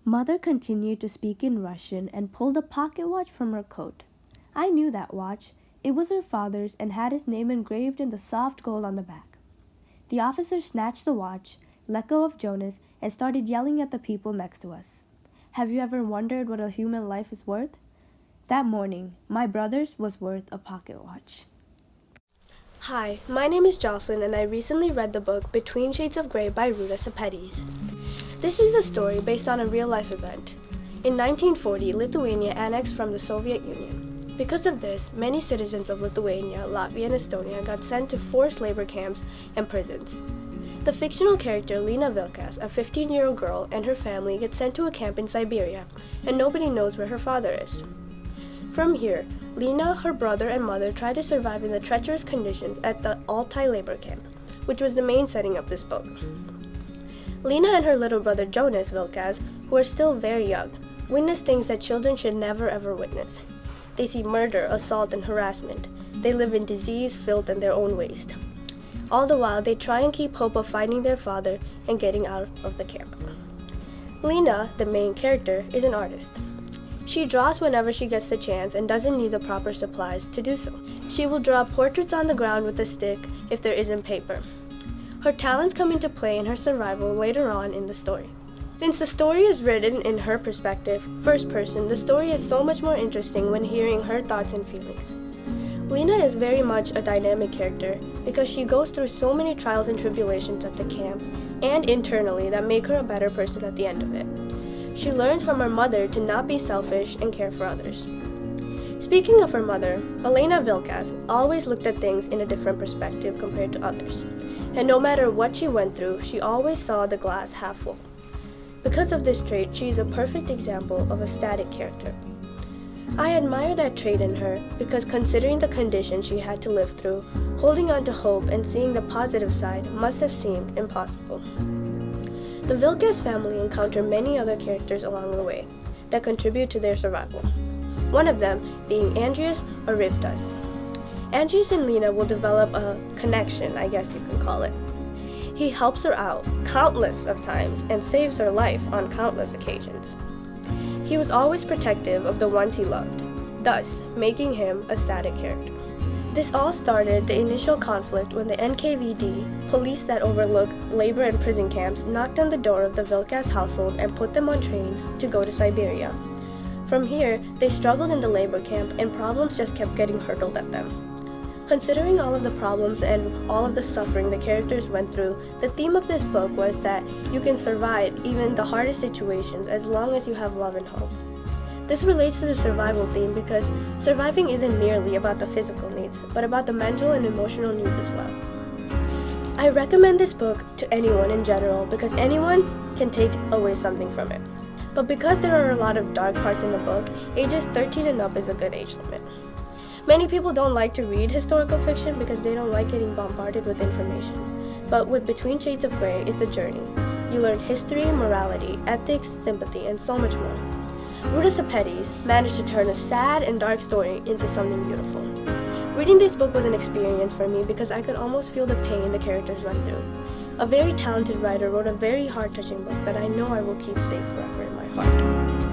Mother continued to speak in Russian and pulled a pocket watch from her coat. I knew that watch. It was her father's and had his name engraved in the soft gold on the back. The officer snatched the watch, let go of Jonas, and started yelling at the people next to us. Have you ever wondered what a human life is worth? That morning, my brother's was worth a pocket watch. Hi, my name is Joslin, and I recently read the book Between Shades of Grey by Ruta Sepetys. This is a story based on a real-life event. In 1940, Lithuania annexed from the Soviet Union. Because of this, many citizens of Lithuania, Latvia, and Estonia got sent to forced labor camps and prisons. The fictional character Lena Vilkas, a 15-year-old girl, and her family get sent to a camp in Siberia, and nobody knows where her father is. From here, Lena, her brother, and mother try to survive in the treacherous conditions at the Altai labor camp, which was the main setting of this book. Lena and her little brother Jonas Vilkas, who are still very young, witness things that children should never ever witness. They see murder, assault, and harassment. They live in disease, filth, and their own waste. All the while, they try and keep hope of finding their father and getting out of the camp. Lena, the main character, is an artist. She draws whenever she gets the chance and doesn't need the proper supplies to do so. She will draw portraits on the ground with a stick if there isn't paper. Her talents come into play in her survival later on in the story. Since the story is written in her perspective, first person, the story is so much more interesting when hearing her thoughts and feelings. Lena is very much a dynamic character because she goes through so many trials and tribulations at the camp and internally that make her a better person at the end of it. She learns from her mother to not be selfish and care for others. Speaking of her mother, Elena Vilkas always looked at things in a different perspective compared to others. And no matter what she went through, she always saw the glass half full. Because of this trait, she is a perfect example of a static character. I admire that trait in her because considering the conditions she had to live through, holding on to hope and seeing the positive side must have seemed impossible. The Vilkas family encounter many other characters along the way that contribute to their survival. One of them being Andreas or Rivtas. Andreas and Lena will develop a connection, I guess you can call it. He helps her out countless of times and saves her life on countless occasions. He was always protective of the ones he loved, thus making him a static character. This all started the initial conflict when the NKVD, police that overlook labor and prison camps, knocked on the door of the Vilkas household and put them on trains to go to Siberia. From here, they struggled in the labor camp and problems just kept getting hurled at them. Considering all of the problems and all of the suffering the characters went through, the theme of this book was that you can survive even the hardest situations as long as you have love and hope. This relates to the survival theme because surviving isn't merely about the physical needs, but about the mental and emotional needs as well. I recommend this book to anyone in general because anyone can take away something from it. But because there are a lot of dark parts in the book, ages 13 and up is a good age limit. Many people don't like to read historical fiction because they don't like getting bombarded with information. But with Between Shades of Grey, it's a journey. You learn history, morality, ethics, sympathy, and so much more. Ruta Sepetys managed to turn a sad and dark story into something beautiful. Reading this book was an experience for me because I could almost feel the pain the characters went through. A very talented writer wrote a very heart-touching book that I know I will keep safe forever in my heart.